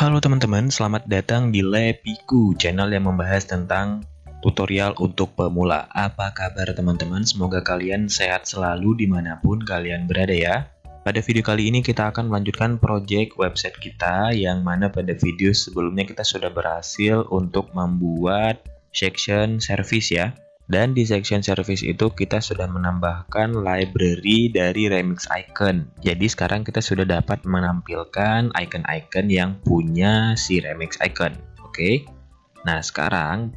Halo teman-teman, selamat datang di Lepiku, channel yang membahas tentang tutorial untuk pemula. Apa kabar teman-teman? Semoga kalian sehat selalu dimanapun kalian berada ya. Pada video kali ini kita akan melanjutkan project website kita, yang mana pada video sebelumnya kita sudah berhasil untuk membuat section service ya. Dan di section service itu kita sudah menambahkan library dari Remix Icon. Jadi sekarang kita sudah dapat menampilkan icon-icon yang punya si Remix Icon. Oke. Nah, sekarang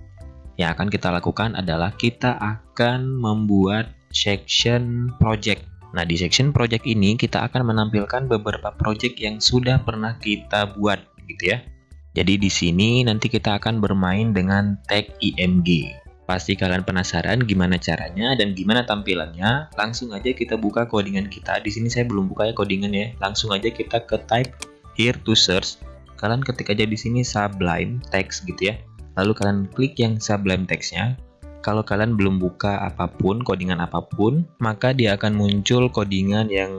yang akan kita lakukan adalah kita akan membuat section project. Nah, di section project ini kita akan menampilkan beberapa project yang sudah pernah kita buat gitu ya. Jadi di sini nanti kita akan bermain dengan tag img. Pasti kalian penasaran gimana caranya dan gimana tampilannya. Langsung aja kita buka codingan kita. Di sini saya belum buka ya codingan ya. Langsung aja kita ke type here to search. Kalian ketik aja di sini Sublime Text gitu ya. Lalu kalian klik yang Sublime Text-nya. Kalau kalian belum buka apapun, codingan apapun, maka dia akan muncul codingan yang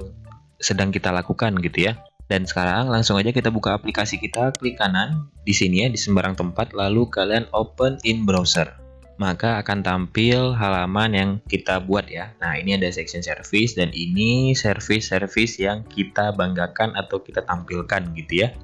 sedang kita lakukan gitu ya. Dan sekarang langsung aja kita buka aplikasi kita, klik kanan di sini ya, di sembarang tempat, lalu kalian open in browser. Maka akan tampil halaman yang kita buat ya. Nah, ini ada section service dan ini service-service yang kita banggakan atau kita tampilkan gitu ya.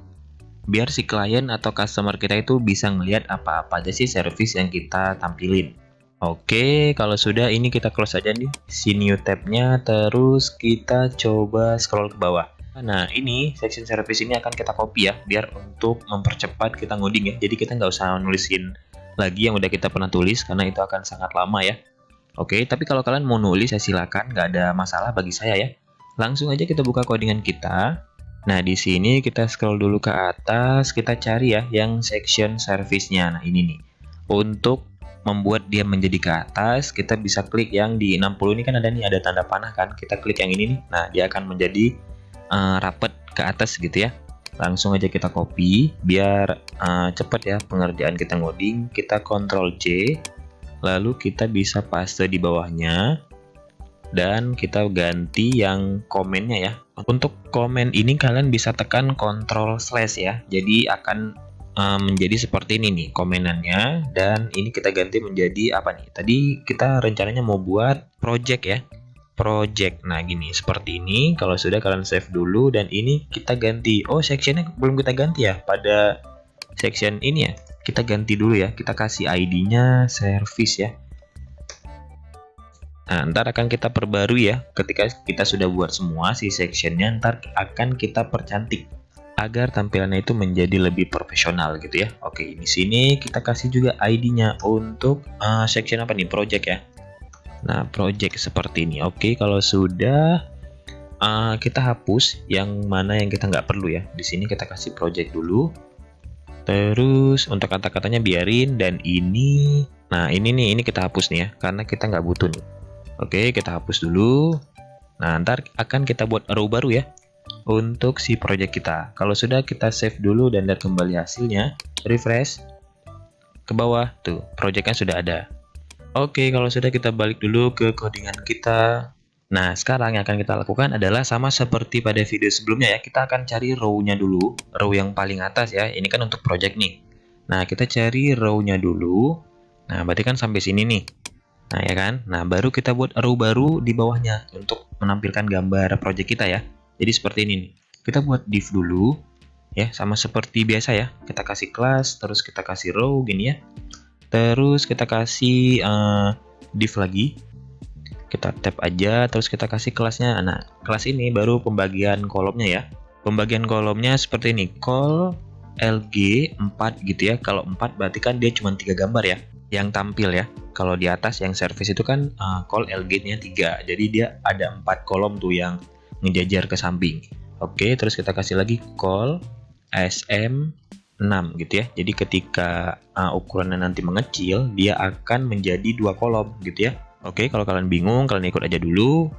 Biar si klien atau customer kita itu bisa ngelihat apa-apa aja sih service yang kita tampilin. Oke, kalau sudah ini kita close aja nih si new tab-nya, terus kita coba scroll ke bawah. Nah, ini section service ini akan kita copy ya, biar untuk mempercepat kita ngoding ya. Jadi kita nggak usah nulisin lagi yang udah kita pernah tulis, karena itu akan sangat lama ya. Oke, tapi kalau kalian mau nulis ya silakan, nggak ada masalah bagi saya ya. Langsung aja kita buka codingan kita. Nah, di sini kita scroll dulu ke atas, kita cari ya yang section service-nya. Nah, ini nih. Untuk membuat dia menjadi ke atas, kita bisa klik yang di 60 ini kan ada nih, ada tanda panah kan. Kita klik yang ini nih. Nah, dia akan menjadi rapet ke atas gitu ya. Langsung aja kita copy biar cepat ya pengerjaan kita ngoding. Kita Ctrl C, lalu kita bisa paste di bawahnya dan kita ganti yang komennya ya. Untuk komen ini kalian bisa tekan Ctrl slash ya, jadi akan menjadi seperti ini nih komenannya. Dan ini kita ganti menjadi apa nih, tadi kita rencananya mau buat project ya, project. Nah, gini seperti ini. Kalau sudah kalian save dulu dan ini kita ganti. Oh, sectionnya belum kita ganti ya. Pada section ini ya, kita ganti dulu ya. Kita kasih ID-nya service ya. Nah, ntar akan kita perbarui ya. Ketika kita sudah buat semua si sectionnya, ntar akan kita percantik agar tampilannya itu menjadi lebih profesional gitu ya. Oke, di sini kita kasih juga ID-nya untuk section apa nih, project ya. Nah, project seperti ini. Oke, kalau sudah kita hapus yang mana yang kita nggak perlu ya. Di sini kita kasih project dulu. Terus untuk kata-katanya biarin, dan ini, nah ini nih, ini kita hapus nih ya, karena kita nggak butuh nih. Oke, kita hapus dulu. Nah, ntar akan kita buat row baru ya untuk si project kita. Kalau sudah, kita save dulu dan lihat kembali hasilnya. Refresh ke bawah tuh, projectnya sudah ada. Oke, kalau sudah kita balik dulu ke codingan kita. Nah, sekarang yang akan kita lakukan adalah sama seperti pada video sebelumnya ya. Kita akan cari row-nya dulu, row yang paling atas ya. Ini kan untuk project nih. Nah, kita cari row-nya dulu. Nah, berarti kan sampai sini nih. Nah, ya kan? Nah, baru kita buat row baru di bawahnya untuk menampilkan gambar project kita ya. Jadi seperti ini nih. Kita buat div dulu ya, sama seperti biasa ya. Kita kasih class, terus kita kasih row gini ya. Terus kita kasih div lagi, kita tab aja, terus kita kasih kelasnya. Nah, kelas ini baru pembagian kolomnya ya. Pembagian kolomnya seperti ini, call lg 4 gitu ya. Kalau 4 berarti kan dia cuma 3 gambar ya yang tampil ya. Kalau di atas yang service itu kan call lg nya 3, jadi dia ada 4 kolom tuh yang ngejajar ke samping. Oke, terus kita kasih lagi call sm 6 gitu ya. Jadi ketika ukurannya nanti mengecil, dia akan menjadi 2 kolom gitu ya. Oke, kalau kalian bingung, kalian ikut aja dulu.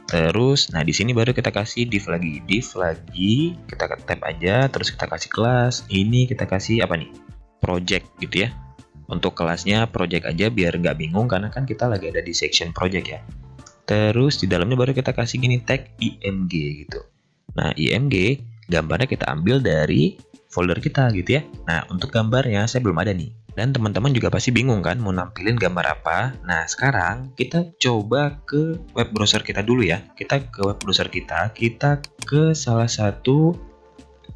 Terus, nah di sini baru kita kasih div lagi. Div lagi, kita tab aja, terus kita kasih kelas. Ini kita kasih apa nih? Project gitu ya. Untuk kelasnya project aja biar nggak bingung, karena kan kita lagi ada di section project ya. Terus di dalamnya baru kita kasih gini tag img gitu. Nah, img gambarnya kita ambil dari folder kita gitu ya. Nah, untuk gambarnya saya belum ada nih. Dan teman-teman juga pasti bingung kan mau nampilin gambar apa. Nah, sekarang kita coba ke web browser kita dulu ya. Kita ke web browser kita ke salah satu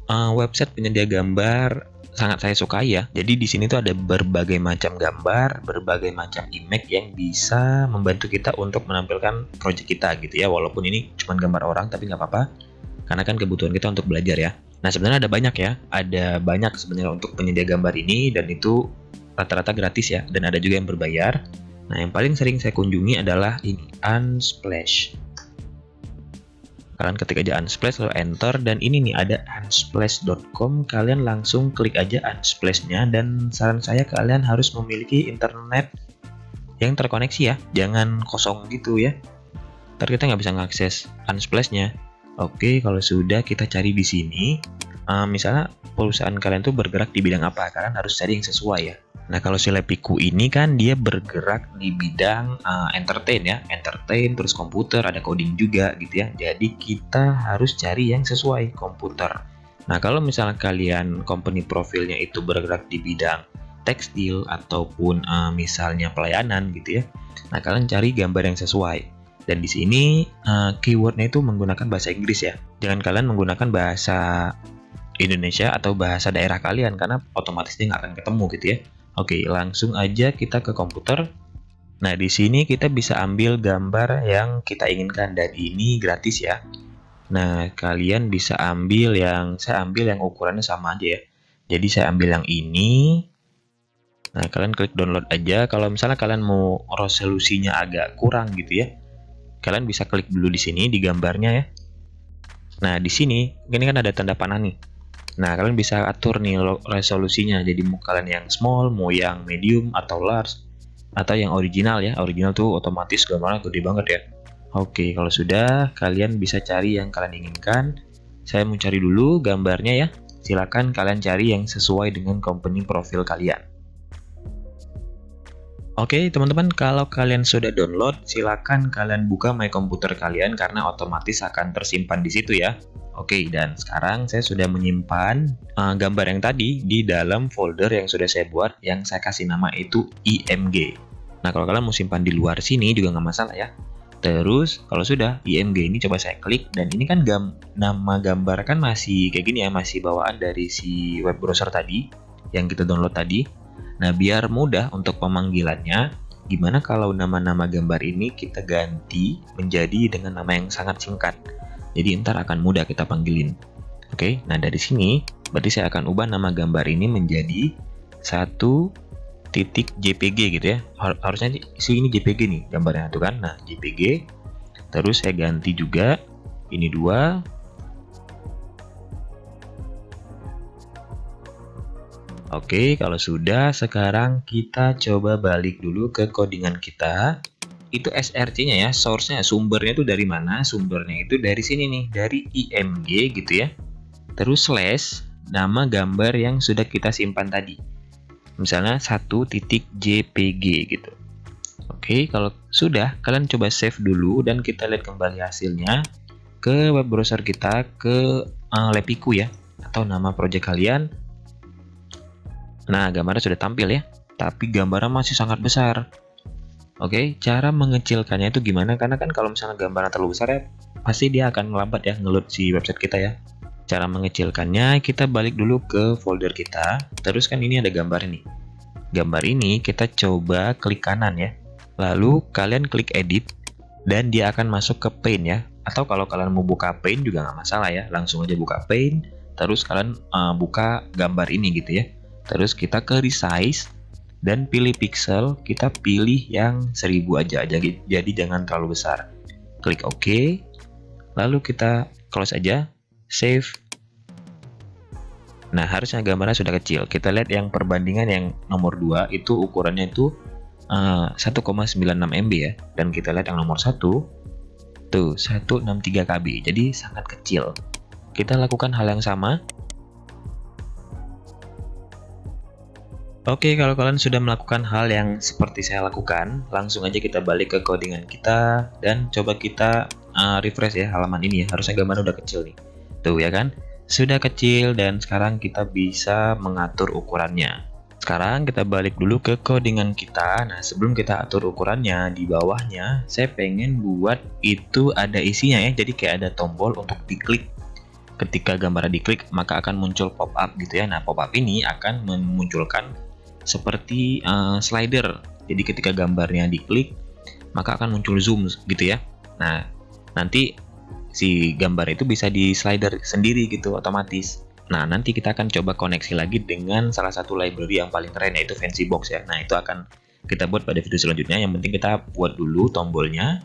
website penyedia gambar sangat saya sukai ya. Jadi di sini tuh ada berbagai macam gambar, berbagai macam image yang bisa membantu kita untuk menampilkan project kita gitu ya. Walaupun ini cuma gambar orang tapi nggak apa-apa, karena kan kebutuhan kita untuk belajar ya. Nah, sebenarnya ada banyak ya, ada banyak sebenarnya untuk penyedia gambar ini, dan itu rata-rata gratis ya, dan ada juga yang berbayar. Nah, yang paling sering saya kunjungi adalah ini, Unsplash. Kalian ketik aja Unsplash, lalu enter, dan ini nih ada unsplash.com. Kalian langsung klik aja Unsplash-nya, dan saran saya kalian harus memiliki internet yang terkoneksi ya, jangan kosong gitu ya. Ntar kita nggak bisa mengakses Unsplash-nya. Oke, kalau sudah kita cari di sini, misalnya perusahaan kalian tuh bergerak di bidang apa, kalian harus cari yang sesuai ya. Nah, kalau si Lepiku ini kan dia bergerak di bidang entertain ya, entertain, terus komputer, ada coding juga gitu ya. Jadi kita harus cari yang sesuai komputer. Nah, kalau misalnya kalian company profilnya itu bergerak di bidang tekstil ataupun misalnya pelayanan gitu ya, nah kalian cari gambar yang sesuai. Dan di sini keywordnya itu menggunakan bahasa Inggris ya. Jangan kalian menggunakan bahasa Indonesia atau bahasa daerah kalian, karena otomatis dia nggak akan ketemu gitu ya. Oke, langsung aja kita ke komputer. Nah, di sini kita bisa ambil gambar yang kita inginkan, dan ini gratis ya. Nah, kalian bisa ambil saya ambil yang ukurannya sama aja ya. Jadi saya ambil yang ini. Nah, kalian klik download aja. Kalau misalnya kalian mau resolusinya agak kurang gitu ya, kalian bisa klik dulu di sini di gambarnya ya. Nah, di sini ini kan ada tanda panah nih. Nah, kalian bisa atur nih resolusinya. Jadi mau kalian yang small, mau yang medium atau large, atau yang original ya. Original tuh otomatis gambarnya gede banget ya. Oke, kalau sudah, kalian bisa cari yang kalian inginkan. Saya mau cari dulu gambarnya ya. Silakan kalian cari yang sesuai dengan company profil kalian. Oke, teman-teman, kalau kalian sudah download, silakan kalian buka My Computer kalian, karena otomatis akan tersimpan di situ ya. Oke, dan sekarang saya sudah menyimpan gambar yang tadi di dalam folder yang sudah saya buat, yang saya kasih nama itu IMG. Nah, kalau kalian mau simpan di luar sini juga nggak masalah ya. Terus, kalau sudah IMG ini coba saya klik, dan ini kan nama gambar kan masih kayak gini ya, masih bawaan dari si web browser tadi, yang kita download tadi. Nah, biar mudah untuk pemanggilannya, gimana kalau nama-nama gambar ini kita ganti menjadi dengan nama yang sangat singkat. Jadi ntar akan mudah kita panggilin. Oke, nah dari sini berarti saya akan ubah nama gambar ini menjadi 1.jpg gitu ya. Harusnya sih ini JPG nih gambarnya tuh kan. Nah, JPG. Terus saya ganti juga ini 2. Oke, kalau sudah, sekarang kita coba balik dulu ke codingan kita. Itu src-nya ya, source-nya, sumbernya itu dari mana? Sumbernya itu dari sini nih, dari IMG gitu ya. Terus slash nama gambar yang sudah kita simpan tadi. Misalnya 1.jpg gitu. Oke, kalau sudah, kalian coba save dulu dan kita lihat kembali hasilnya ke web browser kita, ke Lepiku ya, atau nama project kalian. Nah, gambarnya sudah tampil ya, tapi gambarnya masih sangat besar. Oke, cara mengecilkannya itu gimana? Karena kan kalau misalnya gambarnya terlalu besar ya, pasti dia akan melambat ya ngeload si website kita ya. Cara mengecilkannya, kita balik dulu ke folder kita. Terus kan ini ada gambar ini. Gambar ini kita coba klik kanan ya. Lalu kalian klik edit, dan dia akan masuk ke Paint ya. Atau kalau kalian mau buka Paint juga nggak masalah ya. Langsung aja buka Paint, terus kalian buka gambar ini gitu ya. Terus kita ke resize, dan pilih pixel, kita pilih yang 1000 aja, jadi jangan terlalu besar. Klik OK, lalu kita close aja, save. Nah, harusnya gambarnya sudah kecil. Kita lihat yang perbandingan yang nomor 2 itu ukurannya itu 1,96 MB ya, dan kita lihat yang nomor 1 tuh 163 KB, jadi sangat kecil. Kita lakukan hal yang sama. Oke, kalau kalian sudah melakukan hal yang seperti saya lakukan, langsung aja kita balik ke codingan kita dan coba kita refresh ya halaman ini ya. Harusnya gambarnya udah kecil nih. Tuh ya kan? sudah kecil dan sekarang kita bisa mengatur ukurannya. Sekarang kita balik dulu ke codingan kita. Nah, sebelum kita atur ukurannya, di bawahnya saya pengen buat itu ada isinya ya. Jadi kayak ada tombol untuk diklik. Ketika gambar diklik, maka akan muncul pop-up gitu ya. Nah, pop-up ini akan memunculkan seperti slider. Jadi ketika gambarnya diklik, maka akan muncul zoom gitu ya. Nah, nanti si gambar itu bisa di slider sendiri gitu otomatis. Nah, nanti kita akan coba koneksi lagi dengan salah satu library yang paling keren, yaitu Fancybox ya. Nah, itu akan kita buat pada video selanjutnya. Yang penting kita buat dulu tombolnya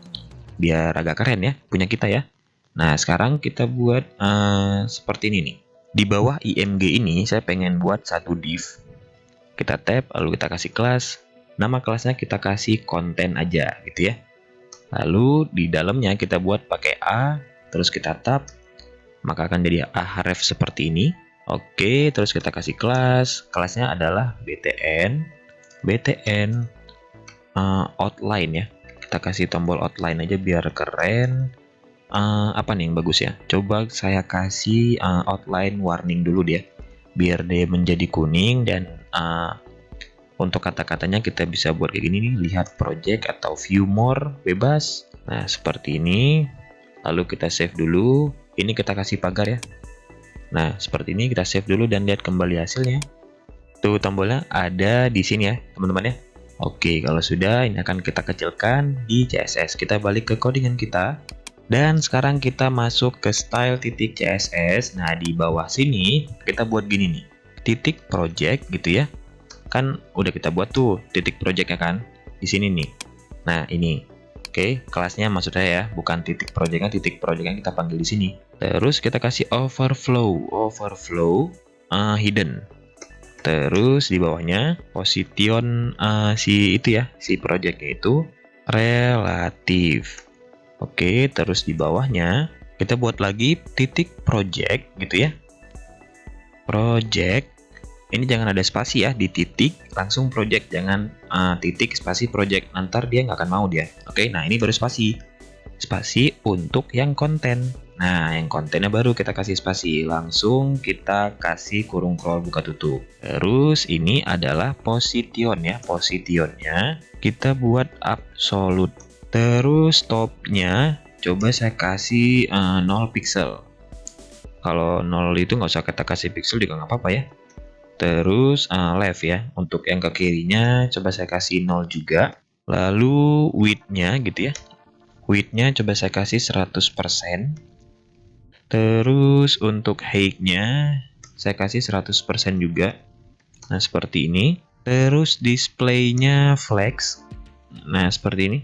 biar agak keren ya, punya kita ya. Nah, sekarang kita buat seperti ini nih. Di bawah IMG ini saya pengen buat satu div. Kita tab, lalu kita kasih kelas. Nama kelasnya kita kasih konten aja gitu ya. Lalu di dalamnya kita buat pakai A, terus kita tab, maka akan jadi ahref seperti ini. Oke, terus kita kasih kelas. Kelasnya adalah btn outline ya. Kita kasih tombol outline aja biar keren. Apa nih yang bagus ya? Coba saya kasih outline warning dulu dia, biar dia menjadi kuning. Dan untuk kata-katanya kita bisa buat kayak gini nih, lihat project atau view more, bebas. Nah, seperti ini. Lalu kita save dulu. Ini kita kasih pagar ya. Nah, seperti ini kita save dulu dan lihat kembali hasilnya. Tuh tombolnya ada di sini ya, teman-teman ya. Oke, kalau sudah, ini akan kita kecilkan di CSS. Kita balik ke codingan kita. Dan sekarang kita masuk ke style.css. Nah, di bawah sini kita buat gini nih. Titik project gitu ya. Kan udah kita buat tuh titik project ya kan. Di sini nih. Nah, ini. Oke, kelasnya maksud saya ya, bukan titik projectnya kita panggil di sini. Terus kita kasih overflow hidden. Terus di bawahnya position si projectnya itu relatif. Oke, terus di bawahnya kita buat lagi titik project gitu ya. Project. Ini jangan ada spasi ya, di titik langsung project, jangan titik spasi project, ntar dia nggak akan mau dia. Oke, nah ini baru spasi untuk yang konten. Nah, yang kontennya baru kita kasih spasi, langsung kita kasih kurung scroll buka tutup. Terus ini adalah position ya, positionnya kita buat absolute. Terus topnya coba saya kasih 0 pixel. Kalau 0 itu nggak usah kita kasih pixel juga nggak apa-apa ya. Terus left ya, untuk yang ke kirinya coba saya kasih 0 juga. Lalu width-nya gitu ya, width-nya coba saya kasih 100%. Terus untuk height-nya saya kasih 100% juga. Nah, seperti ini. Terus display-nya flex. Nah, seperti ini.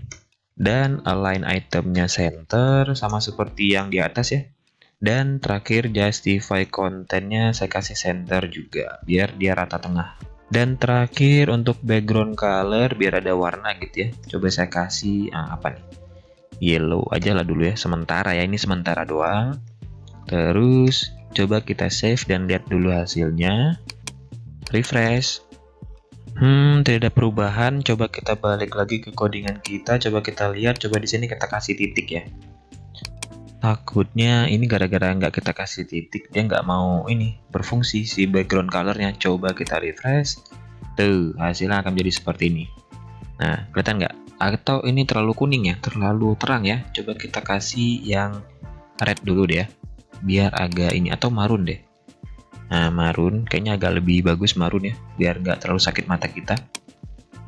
Dan align itemnya center, sama seperti yang di atas ya. Dan terakhir justify kontennya saya kasih center juga, biar dia rata tengah. Dan terakhir untuk background color biar ada warna gitu ya. Coba saya kasih apa nih? Yellow aja lah dulu ya, sementara ya, ini sementara doang. Terus coba kita save dan lihat dulu hasilnya. Refresh. Tidak ada perubahan. Coba kita balik lagi ke codingan kita. Coba kita lihat. Coba di sini kita kasih titik ya. Takutnya ini gara-gara nggak kita kasih titik, dia nggak mau ini berfungsi si background colornya. Coba kita refresh. Tuh, hasilnya akan jadi seperti ini. Nah, kelihatan nggak? Atau ini terlalu kuning ya, terlalu terang ya. Coba kita kasih yang red dulu deh ya, biar agak ini, atau marun deh. Nah, marun kayaknya agak lebih bagus marun ya, biar nggak terlalu sakit mata kita.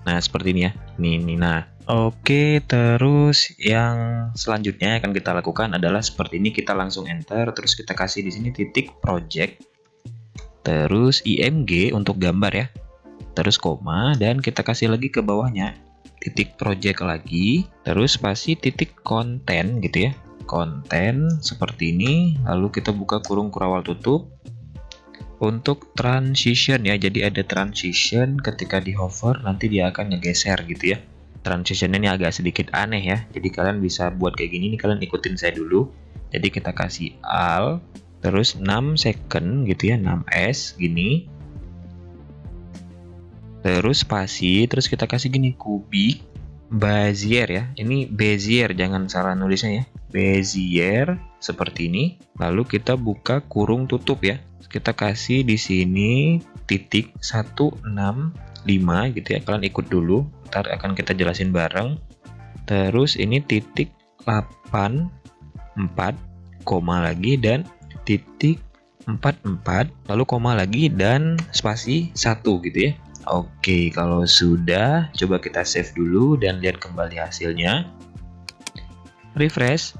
Nah, seperti ini ya. Ini. Nah, oke, terus yang selanjutnya yang akan kita lakukan adalah seperti ini. Kita langsung enter, terus kita kasih di sini titik project. Terus IMG untuk gambar ya. Terus koma, dan kita kasih lagi ke bawahnya titik project lagi, terus spasi titik konten gitu ya. Konten seperti ini, lalu kita buka kurung kurawal tutup. Untuk transition ya, jadi ada transition ketika di hover nanti dia akan ngegeser gitu ya. Transitionnya ini agak sedikit aneh ya, jadi kalian bisa buat kayak gini nih, kalian ikutin saya dulu. Jadi kita kasih alt, terus 6 second gitu ya, 6s gini. Terus spasi, terus kita kasih gini, kubik Bezier ya, ini Bezier, jangan salah nulisnya ya, Bezier seperti ini. Lalu kita buka kurung tutup ya. Kita kasih di sini titik 165 gitu ya. Kalian ikut dulu, ntar akan kita jelasin bareng. Terus ini titik 84, koma lagi dan titik 44, lalu koma lagi dan spasi 1 gitu ya. Oke, kalau sudah, coba kita save dulu dan lihat kembali hasilnya. Refresh.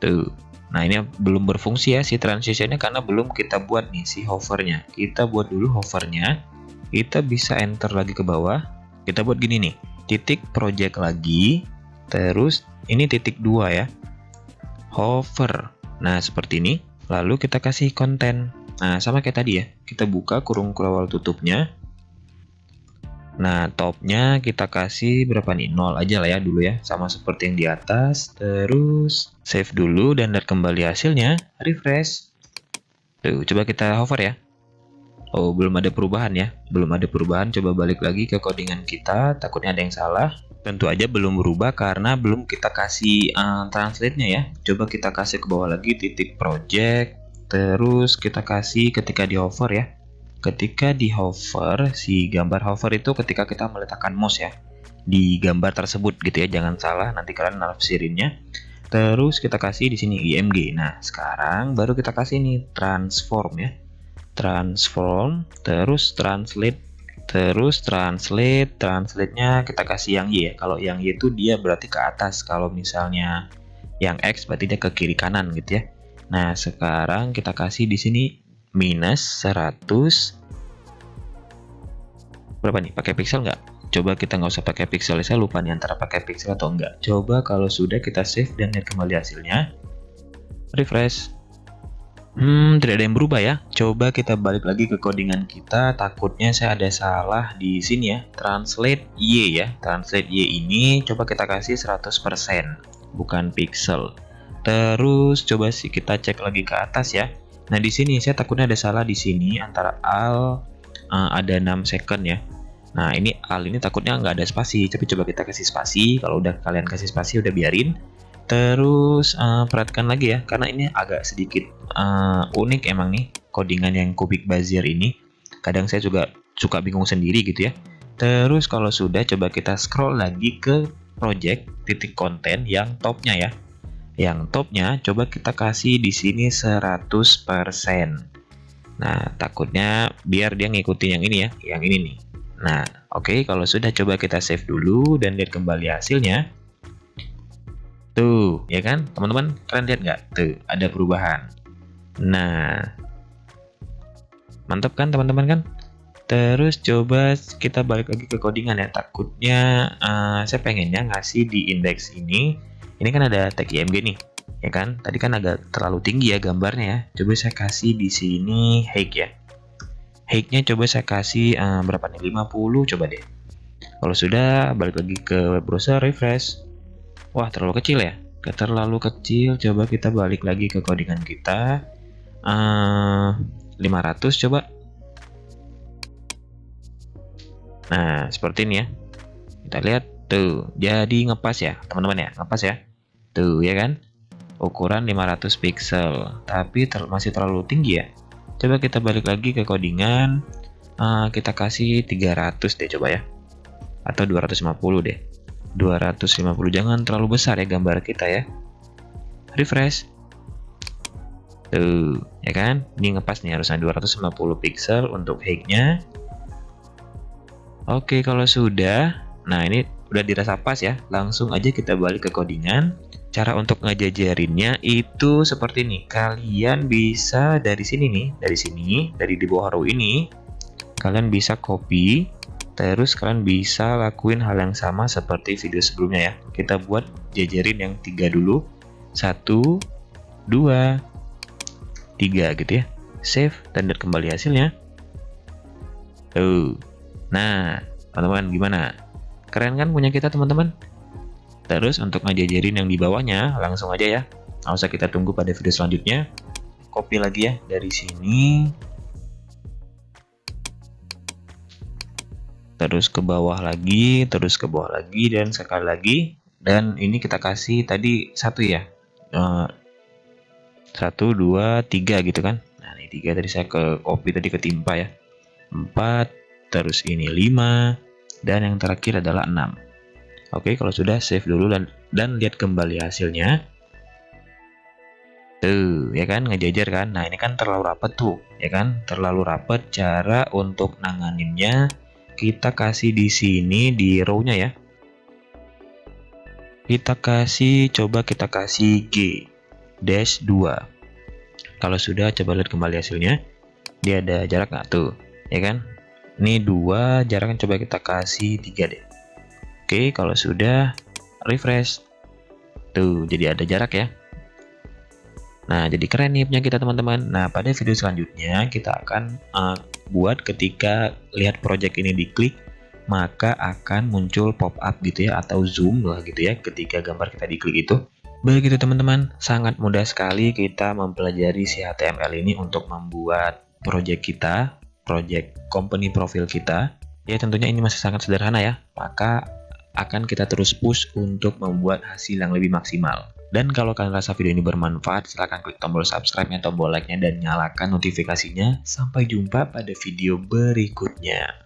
Tuh. Nah, ini belum berfungsi ya si transitionnya karena belum kita buat nih si hovernya. Kita buat dulu hovernya. Kita bisa enter lagi ke bawah. Kita buat gini nih. Titik project lagi. Terus ini titik 2 ya. Hover. Nah, seperti ini. Lalu kita kasih konten. Nah, sama kayak tadi ya. Kita buka kurung kawal tutupnya. Nah, topnya kita kasih berapa nih? 0 aja lah ya dulu ya. Sama seperti yang di atas. Terus save dulu dan lihat kembali hasilnya. Refresh. Tuh, coba kita hover ya. Oh, belum ada perubahan ya. Belum ada perubahan. Coba balik lagi ke codingan kita. Takutnya ada yang salah. Tentu aja belum berubah karena belum kita kasih translate-nya ya. Coba kita kasih ke bawah lagi titik project. Terus kita kasih ketika di hover ya. Ketika di hover, si gambar hover itu ketika kita meletakkan mouse ya di gambar tersebut gitu ya. Jangan salah, nanti kalian nafsirinnya. Terus kita kasih di sini IMG. Nah, sekarang baru kita kasih nih transform ya. Transform, terus translate. Terus translate-nya kita kasih yang Y ya. Kalau yang Y itu dia berarti ke atas. Kalau misalnya yang X berarti dia ke kiri kanan gitu ya. Nah, sekarang kita kasih di sini minus 100. Berapa nih? Pakai pixel nggak? Coba kita nggak usah pakai pixel. Saya lupa nih antara pakai pixel atau enggak. Coba kalau sudah kita save dan lihat kembali hasilnya. Refresh. Tidak ada yang berubah ya. Coba kita balik lagi ke codingan kita. Takutnya saya ada salah di sini ya. Translate Y ya. Translate Y ini coba kita kasih 100%, bukan pixel. Terus coba sih kita cek lagi ke atas ya. Nah, di sini saya takutnya ada salah di sini antara al ada 6 second ya. Nah, ini al ini takutnya nggak ada spasi. Tapi coba kita kasih spasi. Kalau udah kalian kasih spasi udah biarin. Terus perhatikan lagi ya, karena ini agak sedikit unik emang nih codingan yang Cubic Bezier ini. Kadang saya juga suka bingung sendiri gitu ya. Terus kalau sudah, coba kita scroll lagi ke project titik konten yang topnya ya. Yang topnya coba kita kasih di sini 100%. Nah, takutnya biar dia ngikutin yang ini ya, yang ini nih. Nah, oke, kalau sudah coba kita save dulu dan lihat kembali hasilnya. Tuh, ya kan? Teman-teman, kalian lihat nggak? Tuh, ada perubahan. Nah, mantap kan teman-teman kan? Terus coba kita balik lagi ke codingan ya. Takutnya saya pengennya ngasih di indeks ini. Ini kan ada tag IMG nih, ya kan? Tadi kan agak terlalu tinggi ya gambarnya ya. Coba saya kasih di sini height ya. Height-nya coba saya kasih berapa nih? 50 coba deh. Kalau sudah, balik lagi ke web browser, refresh. Wah, terlalu kecil ya? Terlalu kecil. Coba kita balik lagi ke codingan kita. 500 coba. Nah, seperti ini ya. Kita lihat tuh, jadi ngepas ya, teman-teman ya, ngepas ya. Tuh, ya kan? Ukuran 500 pixel, tapi masih terlalu tinggi ya. Coba kita balik lagi ke codingan. Kita kasih 300 deh coba ya. Atau 250 deh. 250, jangan terlalu besar ya gambar kita ya. Refresh. Tuh, ya kan? Ini ngepas nih, harusnya 250 pixel untuk height-nya. Oke, kalau sudah, nah ini udah dirasa pas ya. Langsung aja kita balik ke codingan. Cara untuk ngejajarinnya itu seperti ini. Kalian bisa dari sini nih, dari di bawah row ini, kalian bisa copy. Terus kalian bisa lakuin hal yang sama seperti video sebelumnya ya. Kita buat jajarin yang 3 dulu. 1, 2, 3 gitu ya. Save dan lihat kembali hasilnya. Tuh. Nah, teman-teman gimana? Keren kan punya kita teman-teman? Terus untuk ngejajarin yang di bawahnya langsung aja ya. Nggak usah kita tunggu pada video selanjutnya. Copy lagi ya dari sini. Terus ke bawah lagi, terus ke bawah lagi, dan sekali lagi. Dan ini kita kasih tadi 1 ya. 1, 2, 3 gitu kan. Nah ini 3 tadi saya ke copy tadi ketimpa ya. 4, terus ini 5, dan yang terakhir adalah 6. Oke, kalau sudah save dulu dan lihat kembali hasilnya. Tuh, ya kan, ngejajar kan. Nah, ini kan terlalu rapat tuh, ya kan? Terlalu rapat. Cara untuk nanganinnya kita kasih di sini di row-nya ya. Coba kita kasih G-2. Kalau sudah, coba lihat kembali hasilnya. Dia ada jarak nggak tuh, ya kan? Ini 2, jaraknya coba kita kasih 3 deh. Oke, kalau sudah, refresh. Tuh, jadi ada jarak ya. Nah, jadi keren nih punya kita teman-teman. Nah, pada video selanjutnya kita akan buat ketika lihat project ini diklik, maka akan muncul pop-up gitu ya, atau zoom lah gitu ya, ketika gambar kita diklik itu. Begitu teman-teman, sangat mudah sekali kita mempelajari si HTML ini untuk membuat project kita, project company profile kita. Ya tentunya ini masih sangat sederhana ya, maka akan kita terus push untuk membuat hasil yang lebih maksimal. Dan kalau kalian rasa video ini bermanfaat, silahkan klik tombol subscribe-nya, tombol like-nya, dan nyalakan notifikasinya. Sampai jumpa pada video berikutnya.